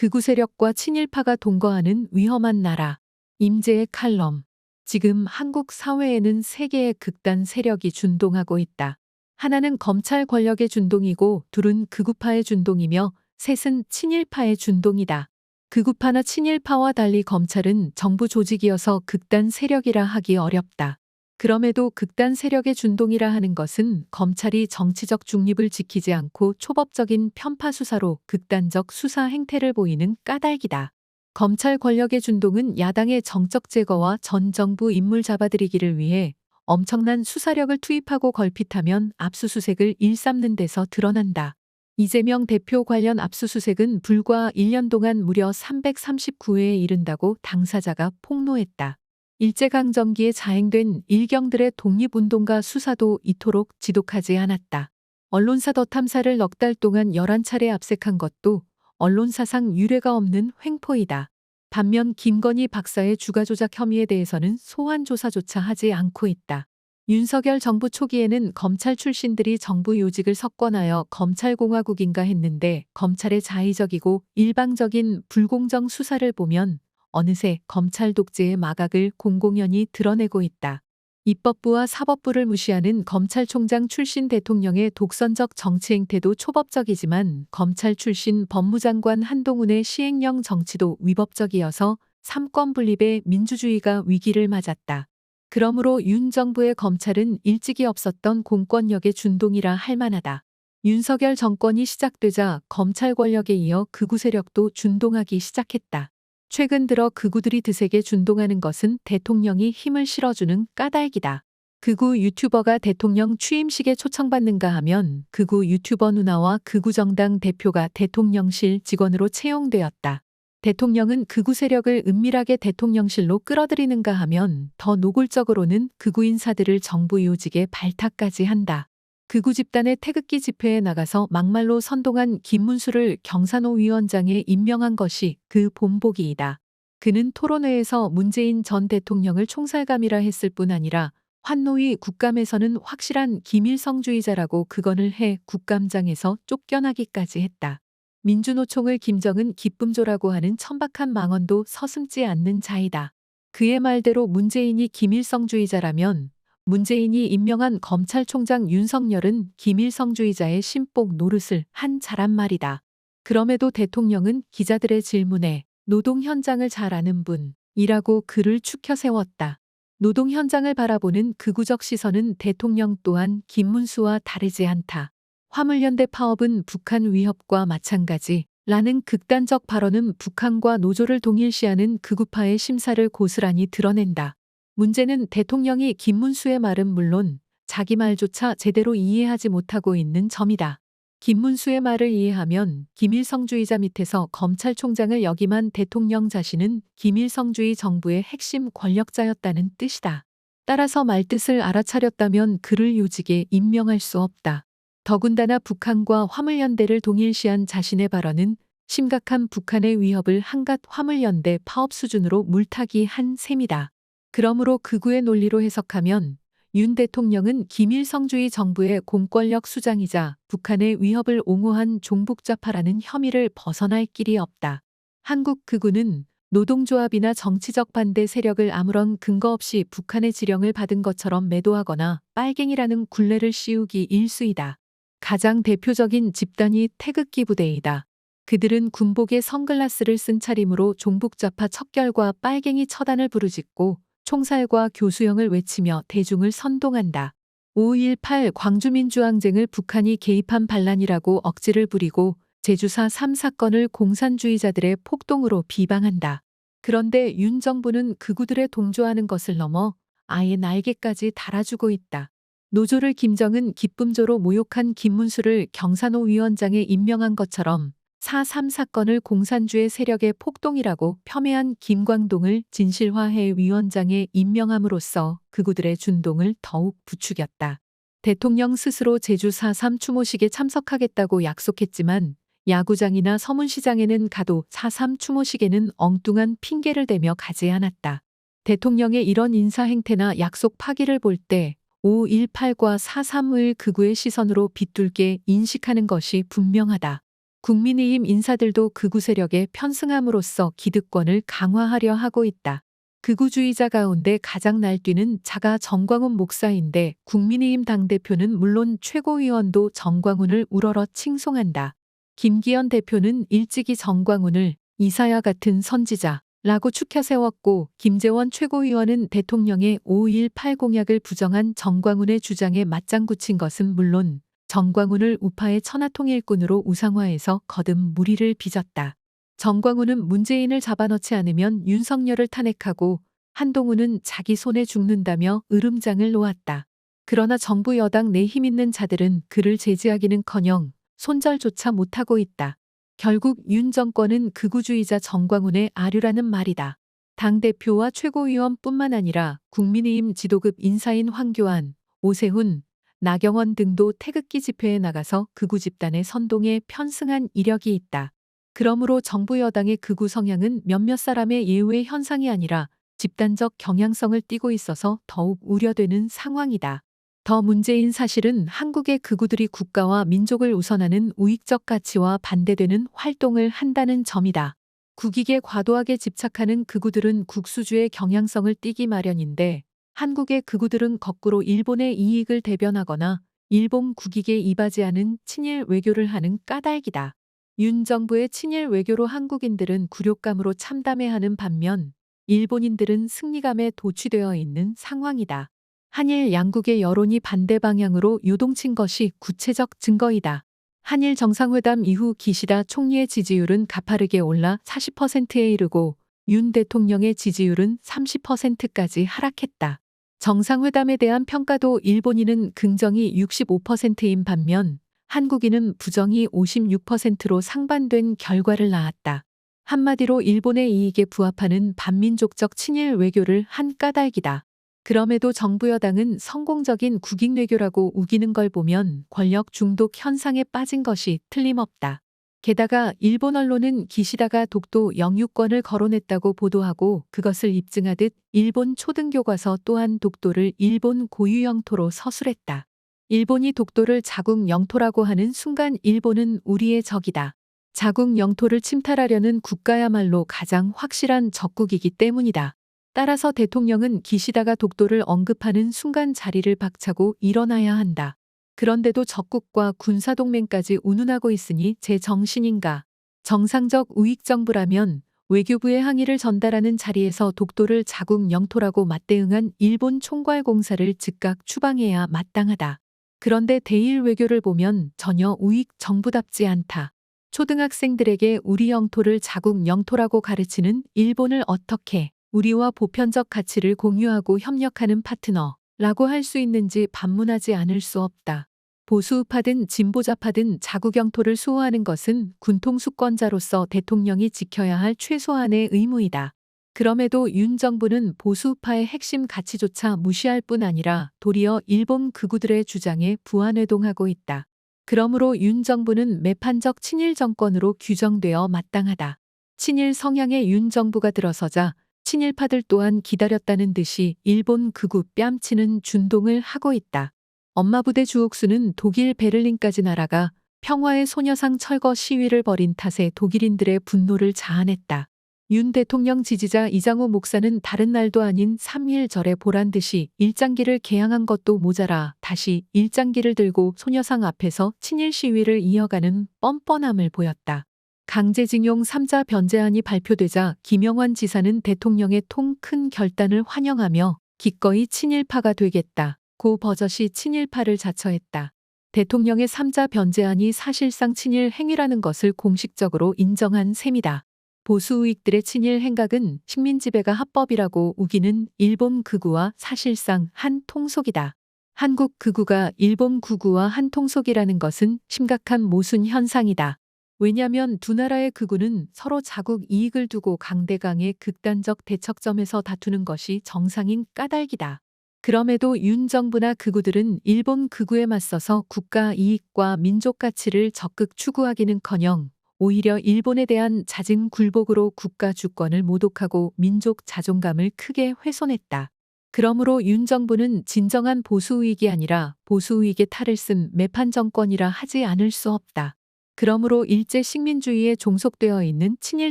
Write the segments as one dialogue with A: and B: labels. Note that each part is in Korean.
A: 극우 세력과 친일파가 동거하는 위험한 나라. 임제의 칼럼. 지금 한국 사회에는 세 개의 극단 세력이 준동하고 있다. 하나는 검찰 권력의 준동이고 둘은 극우파의 준동이며 셋은 친일파의 준동이다. 극우파나 친일파와 달리 검찰은 정부 조직이어서 극단 세력이라 하기 어렵다. 그럼에도 극단 세력의 준동이라 하는 것은 검찰이 정치적 중립을 지키지 않고 초법적인 편파 수사로 극단적 수사 행태를 보이는 까닭이다. 검찰 권력의 준동은 야당의 정적 제거와 전 정부 인물 잡아들이기를 위해 엄청난 수사력을 투입하고 걸핏하면 압수수색을 일삼는 데서 드러난다. 이재명 대표 관련 압수수색은 불과 1년 동안 무려 339회에 이른다고 당사자가 폭로했다. 일제강점기에 자행된 일경들의 독립운동가 수사도 이토록 지독하지 않았다. 언론사 더 탐사를 넉 달 동안 11차례 압색한 것도 언론사상 유례가 없는 횡포이다. 반면 김건희 박사의 주가 조작 혐의에 대해서는 소환 조사조차 하지 않고 있다. 윤석열 정부 초기에는 검찰 출신들이 정부 요직을 석권하여 검찰공화국인가 했는데 검찰의 자의적이고 일방적인 불공정 수사를 보면 어느새 검찰 독재의 마각을 공공연히 드러내고 있다. 입법부와 사법부를 무시하는 검찰총장 출신 대통령의 독선적 정치 행태도 초법적이지만 검찰 출신 법무장관 한동훈의 시행령 정치도 위법적이어서 삼권 분립의 민주주의가 위기를 맞았다. 그러므로 윤 정부의 검찰은 일찍이 없었던 공권력의 준동이라 할 만하다. 윤석열 정권이 시작되자 검찰 권력에 이어 극우 세력도 준동하기 시작했다. 최근 들어 극우들이 드세게 준동하는 것은 대통령이 힘을 실어주는 까닭이다. 극우 유튜버가 대통령 취임식에 초청받는가 하면 극우 유튜버 누나와 극우 정당 대표가 대통령실 직원으로 채용되었다. 대통령은 극우 세력을 은밀하게 대통령실로 끌어들이는가 하면 더 노골적으로는 극우 인사들을 정부 요직에 발탁까지 한다. 극우 집단의 태극기 집회에 나가서 막말로 선동한 김문수를 경산호 위원장에 임명한 것이 그 본보기이다. 그는 토론회에서 문재인 전 대통령을 총살감이라 했을 뿐 아니라 환노위 국감에서는 확실한 김일성주의자라고 극언을 해 국감장에서 쫓겨나기까지 했다. 민주노총을 김정은 기쁨조라고 하는 천박한 망언도 서슴지 않는 자이다. 그의 말대로 문재인이 김일성주의자라면 문재인이 임명한 검찰총장 윤석열은 김일성주의자의 신복 노릇을 한 자란 말이다. 그럼에도 대통령은 기자들의 질문에 노동 현장을 잘 아는 분이라고 그를 추켜 세웠다. 노동 현장을 바라보는 극우적 시선은 대통령 또한 김문수와 다르지 않다. 화물연대 파업은 북한 위협과 마찬가지라는 극단적 발언은 북한과 노조를 동일시하는 극우파의 심사를 고스란히 드러낸다. 문제는 대통령이 김문수의 말은 물론 자기 말조차 제대로 이해하지 못하고 있는 점이다. 김문수의 말을 이해하면 김일성주의자 밑에서 검찰총장을 역임한 대통령 자신은 김일성주의 정부의 핵심 권력자였다는 뜻이다. 따라서 말뜻을 알아차렸다면 그를 요직에 임명할 수 없다. 더군다나 북한과 화물연대를 동일시한 자신의 발언은 심각한 북한의 위협을 한갓 화물연대 파업 수준으로 물타기 한 셈이다. 그러므로 극우의 논리로 해석하면 윤 대통령은 김일성주의 정부의 공권력 수장이자 북한의 위협을 옹호한 종북좌파라는 혐의를 벗어날 길이 없다. 한국 극우는 노동조합이나 정치적 반대 세력을 아무런 근거 없이 북한의 지령을 받은 것처럼 매도하거나 빨갱이라는 굴레를 씌우기 일쑤이다. 가장 대표적인 집단이 태극기 부대이다. 그들은 군복에 선글라스를 쓴 차림으로 종북좌파 척결과 빨갱이 처단을 부르짖고 총살과 교수형을 외치며 대중을 선동한다. 5.18 광주민주항쟁을 북한이 개입한 반란이라고 억지를 부리고 제주 4.3 사건을 공산주의자들의 폭동으로 비방한다. 그런데 윤 정부는 극우들에 동조하는 것을 넘어 아예 날개까지 달아주고 있다. 노조를 김정은 기쁨조로 모욕한 김문수를 경산호 위원장에 임명한 것처럼 4.3 사건을 공산주의 세력의 폭동이라고 폄훼한 김광동을 진실화해 위원장에 임명함으로써 극우들의 준동을 더욱 부추겼다. 대통령 스스로 제주 4.3 추모식에 참석하겠다고 약속했지만 야구장이나 서문시장에는 가도 4.3 추모식에는 엉뚱한 핑계를 대며 가지 않았다. 대통령의 이런 인사 행태나 약속 파기를 볼 때 5.18과 4.3을 극우의 시선으로 빗둘게 인식하는 것이 분명하다. 국민의힘 인사들도 극우 세력에 편승함으로써 기득권을 강화하려 하고 있다. 극우주의자 가운데 가장 날뛰는 자가 정광훈 목사인데 국민의힘 당대표는 물론 최고위원도 정광훈을 우러러 칭송한다. 김기현 대표는 일찍이 정광훈을 이사야 같은 선지자라고 축켜 세웠고 김재원 최고위원은 대통령의 5.18 공약을 부정한 정광훈의 주장에 맞장구 친 것은 물론 정광훈을 우파의 천하통일꾼으로 우상화해서 거듭 무리를 빚었다. 정광훈은 문재인을 잡아넣지 않으면 윤석열을 탄핵하고 한동훈은 자기 손에 죽는다며 으름장을 놓았다. 그러나 정부 여당 내 힘있는 자들은 그를 제지하기는커녕 손절조차 못하고 있다. 결국 윤 정권은 극우주의자 정광훈의 아류라는 말이다. 당대표와 최고위원뿐만 아니라 국민의힘 지도급 인사인 황교안, 오세훈, 나경원 등도 태극기 집회에 나가서 극우 집단의 선동에 편승한 이력이 있다. 그러므로 정부 여당의 극우 성향은 몇몇 사람의 예우의 현상이 아니라 집단적 경향성을 띠고 있어서 더욱 우려되는 상황이다. 더 문제인 사실은 한국의 극우들이 국가와 민족을 우선하는 우익적 가치와 반대되는 활동을 한다는 점이다. 국익에 과도하게 집착하는 극우들은 국수주의 경향성을 띠기 마련인데 한국의 극우들은 거꾸로 일본의 이익을 대변하거나 일본 국익에 이바지하는 친일 외교를 하는 까닭이다. 윤 정부의 친일 외교로 한국인들은 굴욕감으로 참담해하는 반면 일본인들은 승리감에 도취되어 있는 상황이다. 한일 양국의 여론이 반대 방향으로 요동친 것이 구체적 증거이다. 한일 정상회담 이후 기시다 총리의 지지율은 가파르게 올라 40%에 이르고 윤 대통령의 지지율은 30%까지 하락했다. 정상회담에 대한 평가도 일본인은 긍정이 65%인 반면 한국인은 부정이 56%로 상반된 결과를 낳았다. 한마디로 일본의 이익에 부합하는 반민족적 친일 외교를 한 까닭이다. 그럼에도 정부 여당은 성공적인 국익 외교라고 우기는 걸 보면 권력 중독 현상에 빠진 것이 틀림없다. 게다가 일본 언론은 기시다가 독도 영유권을 거론했다고 보도하고 그것을 입증하듯 일본 초등교과서 또한 독도를 일본 고유 영토로 서술했다. 일본이 독도를 자국 영토라고 하는 순간 일본은 우리의 적이다. 자국 영토를 침탈하려는 국가야말로 가장 확실한 적국이기 때문이다. 따라서 대통령은 기시다가 독도를 언급하는 순간 자리를 박차고 일어나야 한다. 그런데도 적국과 군사동맹까지 운운하고 있으니 제 정신인가. 정상적 우익정부라면 외교부의 항의를 전달하는 자리에서 독도를 자국 영토라고 맞대응한 일본 총괄공사를 즉각 추방해야 마땅하다. 그런데 대일 외교를 보면 전혀 우익 정부답지 않다. 초등학생들에게 우리 영토를 자국 영토라고 가르치는 일본을 어떻게 우리와 보편적 가치를 공유하고 협력하는 파트너라고 할 수 있는지 반문하지 않을 수 없다. 보수우파든 진보좌파든 자국 영토를 수호하는 것은 군통수권자로서 대통령이 지켜야 할 최소한의 의무이다. 그럼에도 윤 정부는 보수우파의 핵심 가치조차 무시할 뿐 아니라 도리어 일본 극우들의 주장에 부안회동하고 있다. 그러므로 윤 정부는 매판적 친일 정권으로 규정되어 마땅하다. 친일 성향의 윤 정부가 들어서자 친일파들 또한 기다렸다는 듯이 일본 극우 뺨치는 준동을 하고 있다. 엄마부대 주옥수는 독일 베를린까지 날아가 평화의 소녀상 철거 시위를 벌인 탓에 독일인들의 분노를 자아냈다. 윤 대통령 지지자 이장호 목사는 다른 날도 아닌 3.1 절에 보란 듯이 일장기를 개항한 것도 모자라 다시 일장기를 들고 소녀상 앞에서 친일 시위를 이어가는 뻔뻔함을 보였다. 강제징용 3자 변제안이 발표되자 김영환 지사는 대통령의 통 큰 결단을 환영하며 기꺼이 친일파가 되겠다. 고 버젓이 친일파를 자처했다. 대통령의 3자 변제안이 사실상 친일 행위라는 것을 공식적으로 인정한 셈이다. 보수 우익들의 친일 행각은 식민지배가 합법이라고 우기는 일본 극우와 사실상 한 통속이다. 한국 극우가 일본 극우와 한 통속이라는 것은 심각한 모순 현상이다. 왜냐하면 두 나라의 극우는 서로 자국 이익을 두고 강대강의 극단적 대척점에서 다투는 것이 정상인 까닭이다. 그럼에도 윤 정부나 극우들은 일본 극우에 맞서서 국가 이익과 민족 가치를 적극 추구하기는커녕 오히려 일본에 대한 잦은 굴복으로 국가 주권을 모독하고 민족 자존감을 크게 훼손했다. 그러므로 윤 정부는 진정한 보수우익이 아니라 보수우익의 탈을 쓴 매판 정권이라 하지 않을 수 없다. 그러므로 일제 식민주의에 종속되어 있는 친일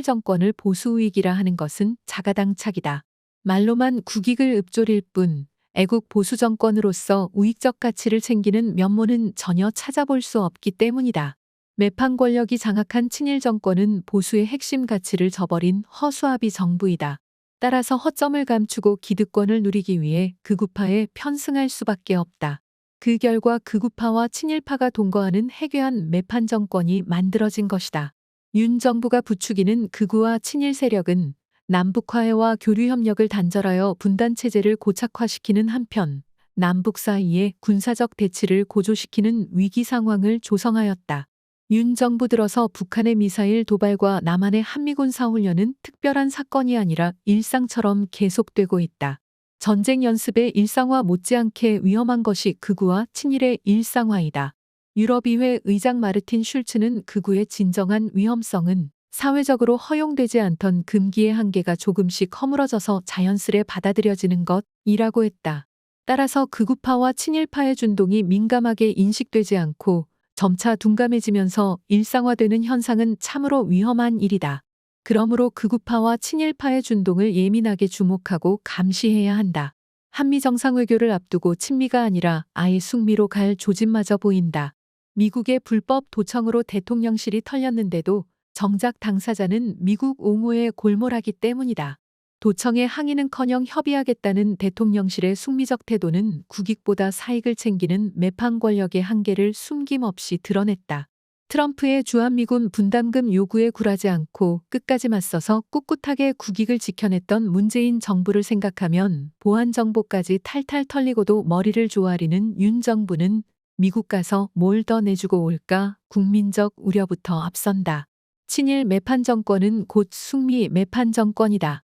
A: 정권을 보수우익이라 하는 것은 자가당착이다. 말로만 국익을 읊조릴 뿐 애국 보수 정권으로서 우익적 가치를 챙기는 면모는 전혀 찾아볼 수 없기 때문이다. 매판 권력이 장악한 친일 정권은 보수의 핵심 가치를 저버린 허수아비 정부이다. 따라서 허점을 감추고 기득권을 누리기 위해 극우파에 편승할 수밖에 없다. 그 결과 극우파와 친일파가 동거하는 해괴한 매판 정권이 만들어진 것이다. 윤 정부가 부추기는 극우와 친일 세력은 남북 화해와 교류 협력을 단절하여 분단 체제를 고착화시키는 한편 남북 사이에 군사적 대치를 고조시키는 위기 상황을 조성하였다. 윤 정부 들어서 북한의 미사일 도발과 남한의 한미군 사훈련은 특별한 사건이 아니라 일상처럼 계속되고 있다. 전쟁 연습의 일상화 못지않게 위험한 것이 극우와 친일의 일상화이다. 유럽의회 의장 마르틴 슐츠는 극우의 진정한 위험성은 사회적으로 허용되지 않던 금기의 한계가 조금씩 허물어져서 자연스레 받아들여지는 것이라고 했다. 따라서 극우파와 친일파의 준동이 민감하게 인식되지 않고 점차 둔감해지면서 일상화되는 현상은 참으로 위험한 일이다. 그러므로 극우파와 친일파의 준동을 예민하게 주목하고 감시해야 한다. 한미 정상회교를 앞두고 친미가 아니라 아예 숙미로 갈 조짐마저 보인다. 미국의 불법 도청으로 대통령실이 털렸는데도 정작 당사자는 미국 옹호에 골몰하기 때문이다. 도청에 항의는커녕 협의하겠다는 대통령실의 숙미적 태도는 국익보다 사익을 챙기는 매판 권력의 한계를 숨김없이 드러냈다. 트럼프의 주한미군 분담금 요구에 굴하지 않고 끝까지 맞서서 꿋꿋하게 국익을 지켜냈던 문재인 정부를 생각하면 보안 정보까지 탈탈 털리고도 머리를 조아리는 윤 정부는 미국 가서 뭘 더 내주고 올까 국민적 우려부터 앞선다. 친일 매판 정권은 곧 숙미 매판 정권이다.